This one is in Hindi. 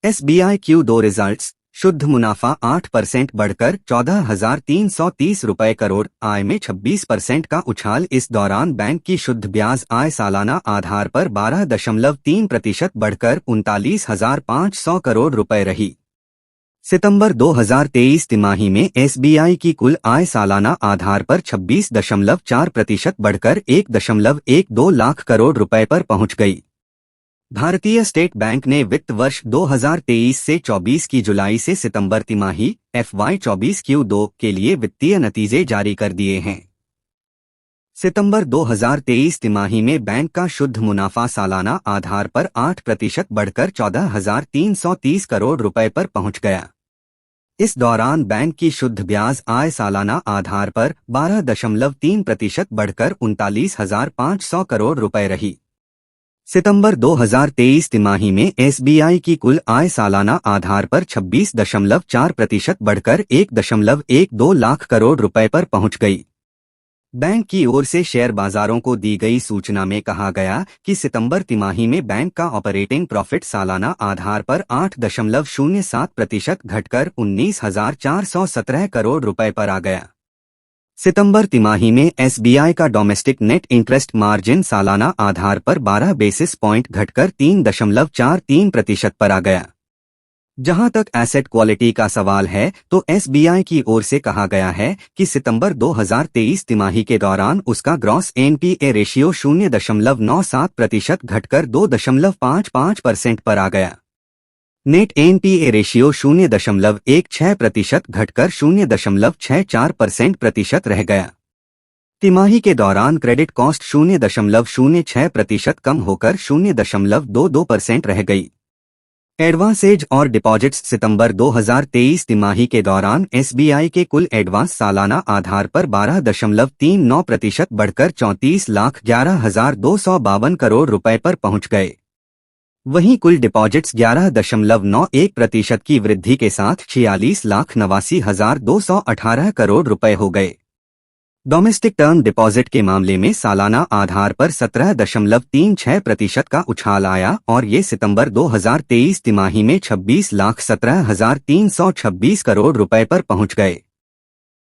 SBI Q2 results. शुद्ध मुनाफा 8% बढ़कर 14,330 रुपए करोड़। आय में 26% का उछाल। इस दौरान बैंक की शुद्ध ब्याज आय सालाना आधार पर 12.3% बढ़कर 39,500 करोड़ रुपए रही। सितंबर 2023 तिमाही में SBI की कुल आय सालाना आधार पर 26.4% बढ़कर 1.12 लाख करोड़ रुपए पर पहुंच गई। भारतीय स्टेट बैंक ने वित्त वर्ष 2023 से 24 की जुलाई से सितंबर तिमाही FY 24 Q2 के लिए वित्तीय नतीजे जारी कर दिए हैं। सितंबर 2023 तिमाही में बैंक का शुद्ध मुनाफा सालाना आधार पर 8% बढ़कर 14,330 करोड़ रुपए पर पहुंच गया। इस दौरान बैंक की शुद्ध ब्याज आय सालाना आधार पर 12.3% बढ़कर 39,500 करोड़ रुपए रही। सितंबर 2023 तिमाही में SBI की कुल आय सालाना आधार पर 26.4% बढ़कर 1.12 लाख करोड़ रुपए पर पहुंच गई। बैंक की ओर से शेयर बाजारों को दी गई सूचना में कहा गया कि सितंबर तिमाही में बैंक का ऑपरेटिंग प्रॉफिट सालाना आधार पर 8.07% घटकर 19,417 करोड़ रुपए पर आ गया। सितंबर तिमाही में SBI का डोमेस्टिक नेट इंटरेस्ट मार्जिन सालाना आधार पर 12 बेसिस पॉइंट घटकर 3.43% पर आ गया। जहां तक एसेट क्वालिटी का सवाल है तो SBI की ओर से कहा गया है कि सितंबर 2023 तिमाही के दौरान उसका ग्रॉस NPA रेशियो 0.97% घटकर 2.55% पर आ गया। नेट NPA रेशियो 0.16% घटकर 0.64% रह गया। तिमाही के दौरान क्रेडिट कॉस्ट 0.06% कम होकर 0.22% रह गई। एडवांसेज और डिपॉजिट्स। सितंबर 2023 तिमाही के दौरान SBI के कुल एडवांस सालाना आधार पर 12.39% बढ़कर 34,11,252 करोड़ रुपए पर पहुंच गए। वहीं कुल डिपॉजिट्स 11.91% की वृद्धि के साथ 46,89,218 करोड़ रुपए हो गए। डोमेस्टिक टर्म डिपॉजिट के मामले में सालाना आधार पर 17.36% का उछाल आया और ये सितंबर 2023 तिमाही में 26,17,326 करोड़ रुपए पर पहुंच गए।